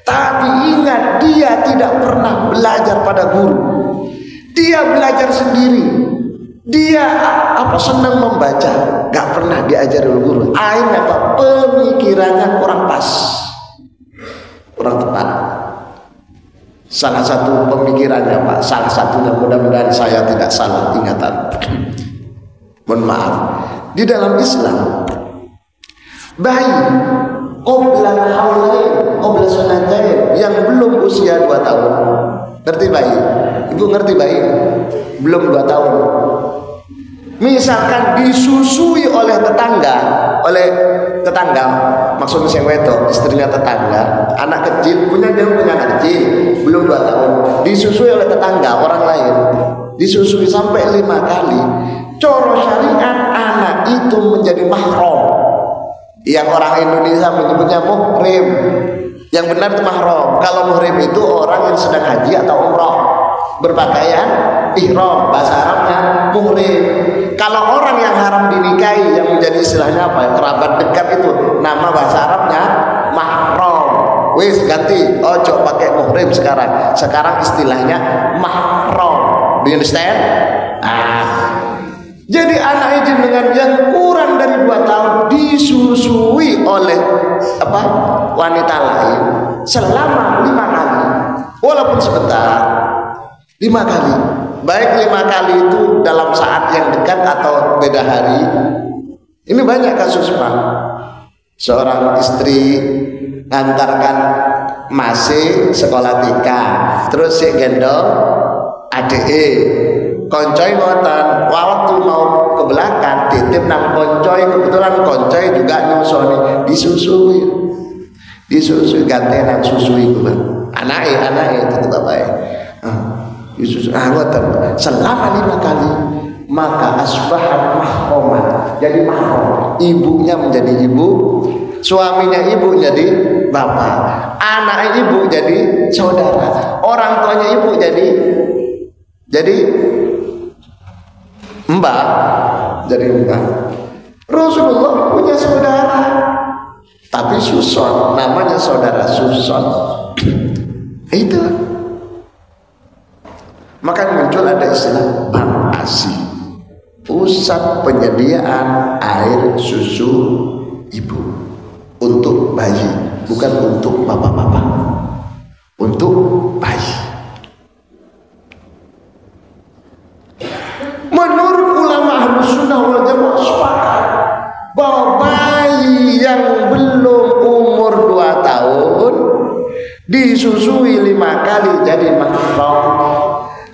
tapi ingat dia tidak pernah belajar pada guru. Dia belajar sendiri. Dia senang membaca, nggak pernah diajari oleh guru. Akhirnya apa? Pemikirannya kurang pas, kurang tepat. Salah satu pemikirannya Pak, salah satunya, mudah-mudahan saya tidak salah ingatan. Mohon maaf, di dalam Islam bayi qoblal haulain, qoblal sunatain, yang belum usia 2 tahun. Ngerti bayi? Ibu ngerti bayi? Belum 2 tahun. Misalkan disusui oleh tetangga, maksudnya si wedok, istrinya tetangga, anak kecil, punya anak kecil, belum 2 tahun, disusui oleh tetangga orang lain, disusui sampai 5 kali. Coro syariat anak itu menjadi mahram. Yang orang Indonesia menyebutnya muhrim, yang benar itu mahram. Kalau muhrim itu orang yang sedang haji atau umroh, berpakaian ihram, bahasa Arabnya muhrim. Kalau orang yang haram dinikahi, yang menjadi istilahnya apa? Kerabat dekat itu, nama bahasa Arabnya mahram. Wis ganti, ojo pakai muhrim sekarang. Sekarang istilahnya mahram. Do you understand? Jadi anak izin dengan yang kurang dari 2 tahun disusui oleh wanita lain selama 5 kali, walaupun sebentar. 5 kali, baik 5 kali itu dalam saat yang dekat atau beda hari. Ini banyak kasus Pak. Seorang istri antarkan masih sekolah TK, terus si gendong ADE, koncoy ngotan, waktu mau ke belakang titip nang koncoy, kebetulan koncoy juga nyusoni, disusui gantian susui itu Pak. Anaknya itu bapaknya. Yesus ngoten selama 5 kali, maka asbahat mahramah, jadi mahram. Ibunya menjadi ibu, suaminya ibu jadi bapak, anak ibu jadi saudara, orang tuanya ibu jadi mbak, Rasulullah punya saudara, tapi Suson, namanya saudara Suson. Itu maka muncul ada istilah bank ASI, pusat penyediaan air susu ibu untuk bayi, bukan untuk bapak-bapak, untuk bayi. Menurut ulama Ahlus Sunnah wal Jamaah sepakat bahwa bayi yang belum umur 2 tahun disusui 5 kali jadi mahram.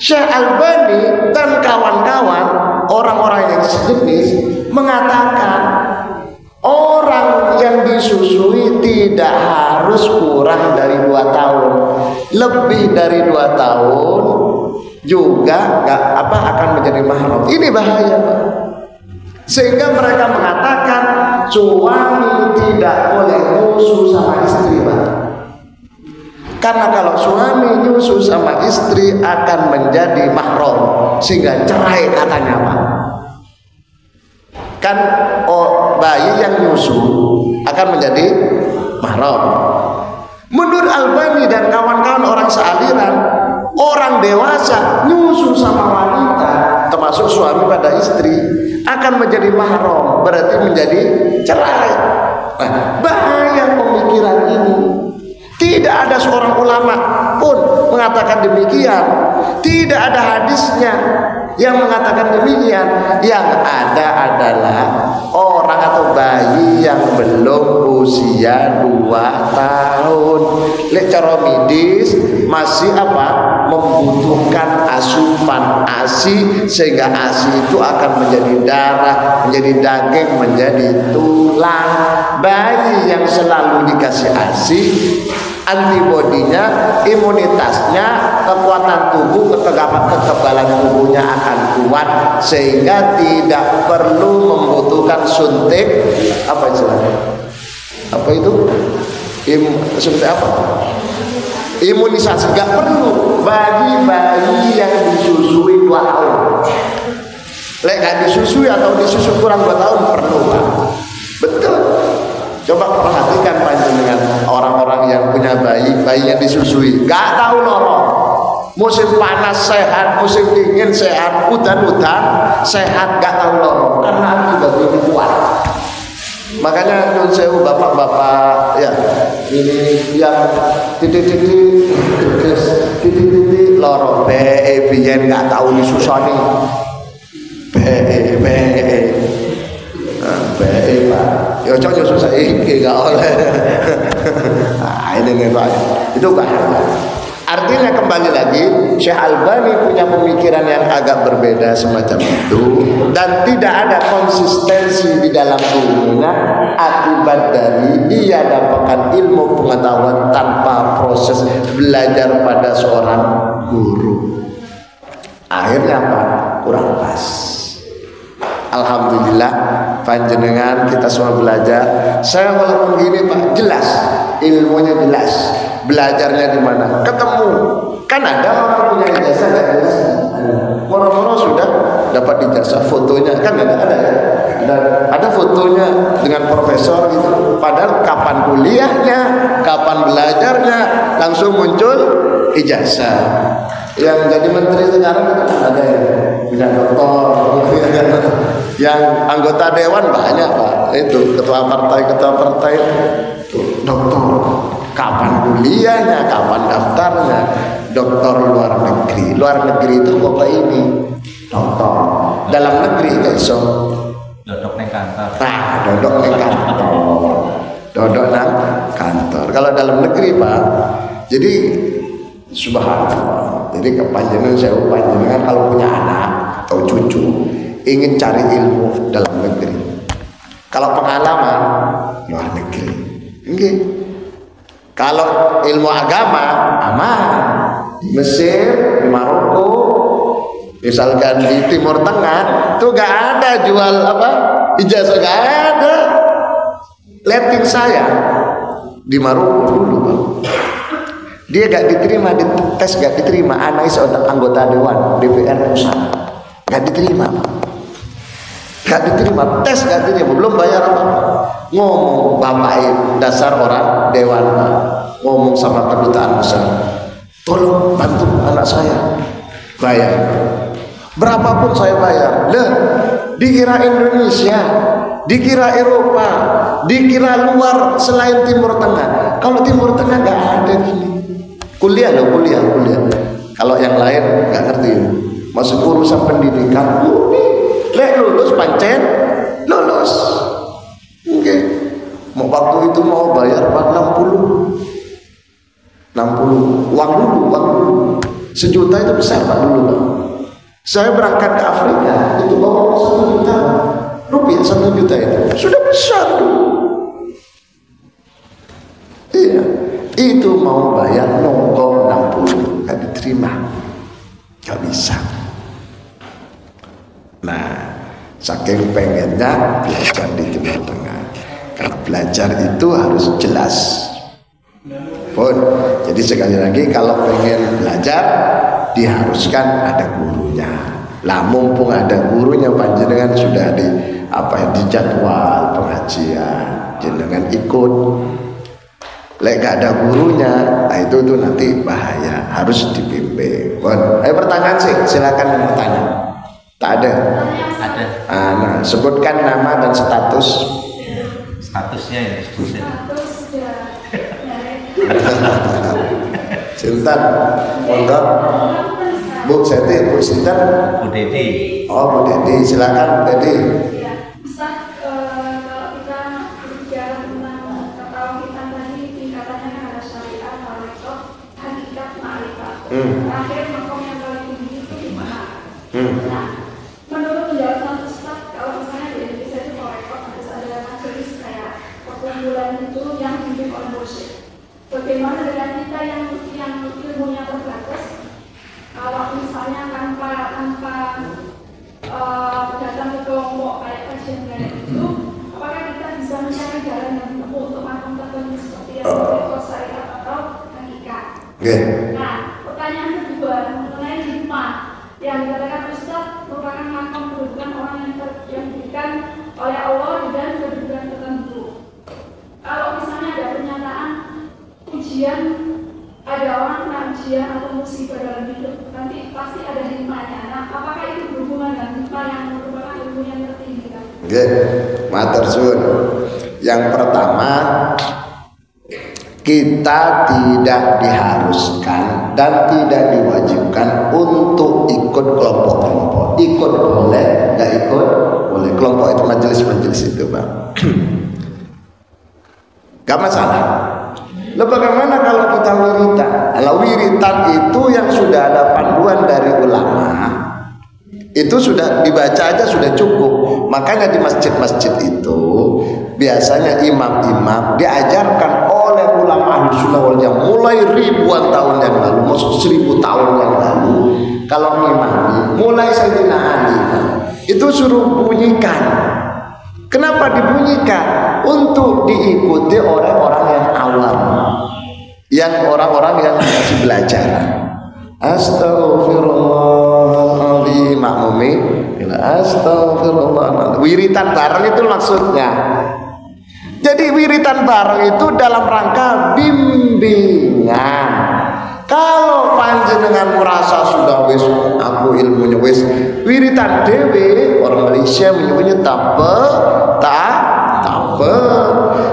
Syekh Albani dan kawan-kawan orang-orang yang sejenis mengatakan orang yang disusui tidak harus kurang dari 2 tahun, lebih dari 2 tahun juga akan menjadi mahram. Ini bahaya Pak. Sehingga mereka mengatakan suami tidak boleh nyusu sama istri Pak. Karena kalau suami nyusu sama istri akan menjadi mahram, sehingga cerai katanya Pak. Kan bayi yang nyusu akan menjadi mahram. Menurut Albani dan kawan-kawan orang sealiran, orang dewasa nyusu sama wanita, termasuk suami pada istri, akan menjadi mahram, berarti menjadi cerai. Nah, bahaya pemikiran ini. Tidak ada seorang ulama pun mengatakan demikian. Tidak ada hadisnya yang mengatakan demikian. Yang ada adalah orang atau bayi yang belum usia 2 tahun. Lek cara medis masih apa? Membutuhkan asupan ASI, sehingga ASI itu akan menjadi darah, menjadi daging, menjadi tulang. Bayi yang selalu dikasih ASI, antibodinya, imunitasnya, kekuatan tubuh, kekebalan tubuhnya akan kuat, sehingga tidak perlu membutuhkan suntik apa istilahnya? Apa itu? Suntik apa? Imunisasi. Gak perlu bagi bayi yang disusui 2 tahun. Lek gak disusui atau disusui kurang 2 tahun perlu, Pak. Betul. Coba perhatikan panjenengan orang-orang yang punya bayi yang disusui, gak tahu lorong. Musim panas sehat, musim dingin sehat, udan-udan sehat, gak tahu lorong karena antibodi kuat. Makanya nyun sewu bapak-bapak ya, ini yang titik-titik lorong biyen gak tahu disusoni. Pak, ya cocok susah iki gak oleh. Nah, ini nih Pak, itu bahaya. Artinya kembali lagi, Syekh Albani punya pemikiran yang agak berbeda semacam itu, dan tidak ada konsistensi di dalam ilmunya akibat dari dia dapatkan ilmu pengetahuan tanpa proses belajar pada seorang guru. Akhirnya apa? Kurang pas. Alhamdulillah panjenengan kita semua belajar. Saya walaupun gini Pak, jelas ilmunya, jelas belajarnya di mana, ketemu. Kan ada orang punya ijazah nggak jelas, moro-moro sudah dapat ijazah, fotonya kan ada ya. Dan ada fotonya dengan profesor gitu, padahal kapan kuliahnya, kapan belajarnya, langsung muncul ijazah. Yang jadi menteri sekarang itu ada ya, punya doktor, yang anggota dewan banyak Pak, itu ketua partai doktor, kapan kuliahnya, kapan daftarnya, doktor luar negeri itu kok ini doktor, dalam negeri nggak iso dodok neng kantor, dodok nang kantor. Kalau dalam negeri Pak, jadi subhanallah. Jadi kepanjangan saya panjangan kalau punya anak atau cucu ingin cari ilmu dalam negeri, kalau pengalaman luar negeri. Okay. Kalau ilmu agama aman di Mesir, di Maroko, misalkan di Timur Tengah tuh gak ada jual apa ijazah, gak ada. Letting saya di Maroko dulu Pak, dia gak diterima di tes, gak diterima. Anak seorang anggota dewan DPR pusat gak diterima Pak. Gak diterima, tes gak diterima, belum bayar apa-apa. Ngomong bapak dasar orang dewan Pak, ngomong sama kedutaan besar, tolong bantu anak saya bayar, berapapun saya bayar. Lah, dikira Indonesia, dikira Eropa, dikira luar selain Timur Tengah. Kalau Timur Tengah gak ada gini. Kuliah. Kalau yang lain nggak ngerti, masuk urusan pendidikan. Lek lulus pancen lulus. Oke. Mau waktu itu mau bayar 60 uang dulu. 1 juta itu besar Pak dulu Pak. Saya berangkat ke Afrika itu bawa 1 juta rupiah, 1 juta itu sudah besar dulu. Iya. Itu mau bayar nongko 60 gak diterima, gak bisa. Nah, saking pengennya belajar di Timur Tengah, kalau belajar itu harus jelas pun. Jadi sekali lagi kalau pengen belajar diharuskan ada gurunya. Lah mumpung ada gurunya, panjenengan sudah di jadwal pengajian, jenengan ikut. Lek gak ada gurunya, nah itu tuh nanti bahaya, harus dibimbing. Ayo pertanyaan sih, silakan yang bertanya. Tak ada? Ada. Nah, sebutkan nama dan status. Statusnya ya, statusnya. Cinta, pondok. Bu Seti, Bu Sinten, Bu Dedi. Oh Bu Dedi, silakan Bu Dedi. Ya, Ustaz, kalau kita berbicara tentang ketauhidan tadi tingkatannya kan ada syariat, hakikat, hakikat, ma'rifat. Terakhir makom yang paling tinggi itu iman. Nah, menurut penjelasan Ustaz, kalau misalnya di Indonesia itu hakikat harus ada majelis kayak perkumpulan itu yang dipimpin oleh mursyid. Bagaimana dengan kita yang ilmunya terbatas? Kalau misalnya tanpa datang ke kelompok kayak kajian itu, apakah kita bisa mencari jalan yang menempuh untuk makom tertentu seperti yang berikut syariat atau hakikat? Nah, pertanyaan kedua mengenai hikmah yang dikatakan Ustaz merupakan makom kedudukan orang yang diberikan oleh Allah dan kedudukan tertentu. Kalau misalnya ada pernyataan ujian, ada orang kena ujian atau musibah dalam hidup, nanti pasti ada hikmahnya. Nah, apakah itu berhubungan dengan hikmah yang merupakan ilmu yang tertinggi? Matur suwun. Yang pertama, kita tidak diharuskan dan tidak diwajibkan untuk ikut kelompok-kelompok. Ikut boleh, nggak ikut boleh. Kelompok itu majelis-majelis itu, Bang. Gak masalah. Lalu bagaimana kalau kita wiritan? Kalau wiritan itu yang sudah ada panduan dari ulama, itu sudah dibaca aja sudah cukup. Makanya di masjid-masjid itu biasanya imam-imam diajarkan oleh ulama Ahlussunnah wal Jamaah mulai ribuan tahun yang lalu, maksud 1000 tahun yang lalu. Kalau imam mulai Sayyidina Ali itu suruh bunyikan. Kenapa dibunyikan? Untuk diikuti oleh orang yang awam, yang orang-orang yang masih belajar. Astaghfirullahaladzim, makmumi, astaghfirullah. Wiritan bareng itu maksudnya. Jadi wiritan bareng itu dalam rangka bimbingan. Kalau panjenengan merasa sudah wis aku ilmunya wis wiritan dewe, orang Malaysia menyebutnya tape.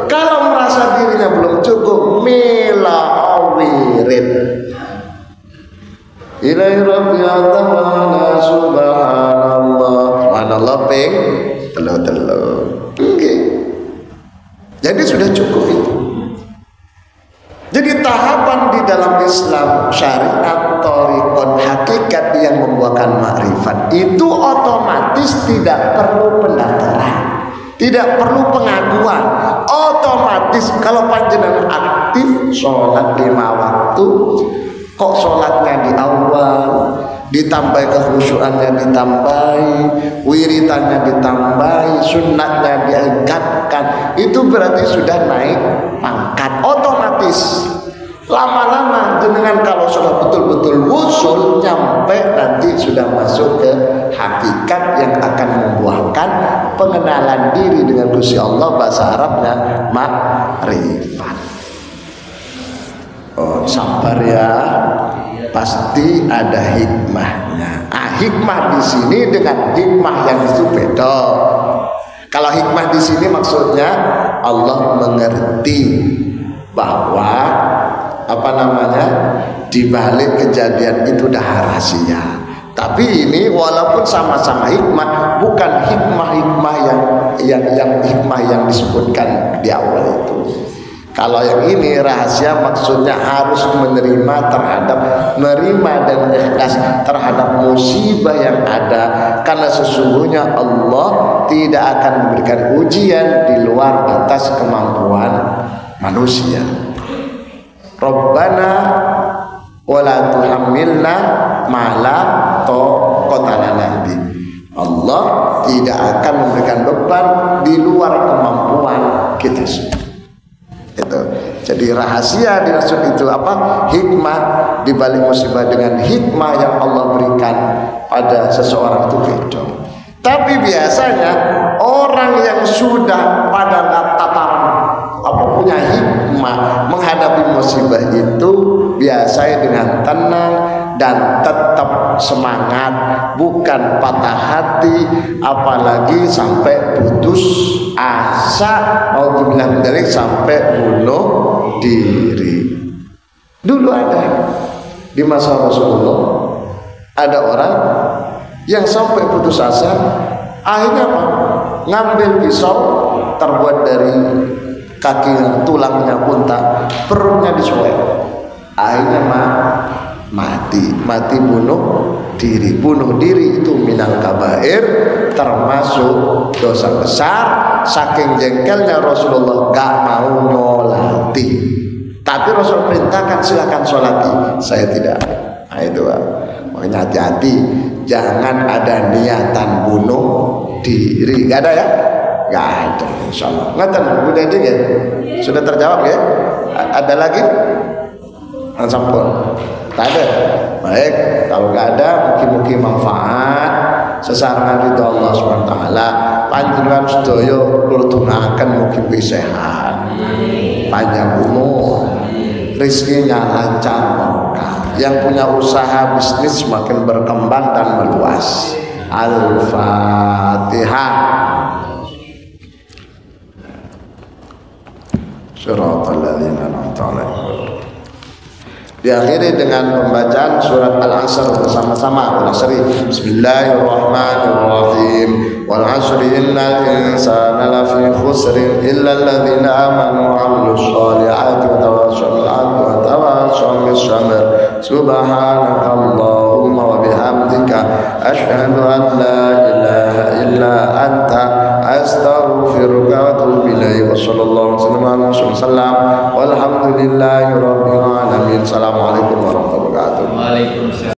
Kalau merasa dirinya belum cukup, mila wirid. Ilahi rabbi atamana subhanallah. Subhanallah ping telo. Jadi sudah cukup itu. Jadi tahapan di dalam Islam syariat, thariqat, hakikat yang membuahkan makrifat itu otomatis tidak perlu pendaftaran, tidak perlu pengakuan. Otomatis kalau panjenengan aktif sholat 5 waktu, kok sholatnya di awal, ditambah kekhusyuannya ditambahi, wiritannya ditambahi, sunnahnya diangkatkan, itu berarti sudah naik pangkat otomatis. Lama-lama jenengan kalau sudah betul-betul wusul nyampe, nanti sudah masuk ke hakikat yang akan membuahkan pengenalan diri dengan Gusti Allah, bahasa Arabnya makrifat. Oh, sabar ya, pasti ada hikmahnya. Hikmah di sini dengan hikmah yang itu beda. Kalau hikmah di sini maksudnya Allah mengerti bahwa di balik kejadian itu dah rahasia. Tapi ini walaupun sama-sama hikmah, bukan hikmah yang disebutkan di awal itu. Kalau yang ini rahasia, maksudnya harus menerima dan ikhlas terhadap musibah yang ada, karena sesungguhnya Allah tidak akan memberikan ujian di luar batas kemampuan manusia. Rabbana wala tuhammilna ma la taqata lana bi. Allah tidak akan memberikan beban di luar kemampuan kita semua. Itu. Jadi rahasia dimaksud itu apa? Hikmah di balik musibah dengan hikmah yang Allah berikan pada seseorang itu beda. Tapi biasanya orang yang sudah pada tataran punya hikmah menghadapi musibah itu biasanya dengan tenang dan tetap semangat, bukan patah hati, apalagi sampai putus asa, naudzubillah dari sampai bunuh diri. Dulu ada di masa Rasulullah Ada orang yang sampai putus asa, akhirnya apa? Ngambil pisau terbuat dari kaki tulangnya unta, perutnya disuai, akhirnya mati bunuh diri itu minal kabair, termasuk dosa besar. Saking jengkelnya Rasulullah gak mau nyolati, tapi Rasul perintahkan silakan sholati, saya tidak. Nah itu makanya hati-hati, jangan ada niatan bunuh diri. Gak ada ya? Gak ada, insyaallah. Ngeten udah ini ya? Sudah terjawab ya? Ada lagi? Sampun. Tak ada. Baik, kalau gak ada, mungkin manfaat sesarengan ridho Allah SWT. Panjenengan sedaya kula dongaken mugi sehat, panjang umur, rezekinya lancar barokah. Yang punya usaha bisnis semakin berkembang dan meluas. Al-Fatihah. Shiratal ladzina an'amta 'alaihim. Diakhiri dengan pembacaan surat Al-Asr bersama-sama. Al-Asri. Bismillahirrahmanirrahim. Wal 'asri innal insana lafi khusrin illa alladzina amanu wa 'amilus shalihati wa tawassaw bil 'adli wa tawassaw bis sabr. Subhanakallahumma wa bihamdika asyhadu an la ilaha illa anta astaghfiruka wa atubu ilaik. Wassallallahu alaihi wasallam walhamdulillahi rabbil alamin. Assalamualaikum warahmatullahi wabarakatuh. Waalaikumsalam.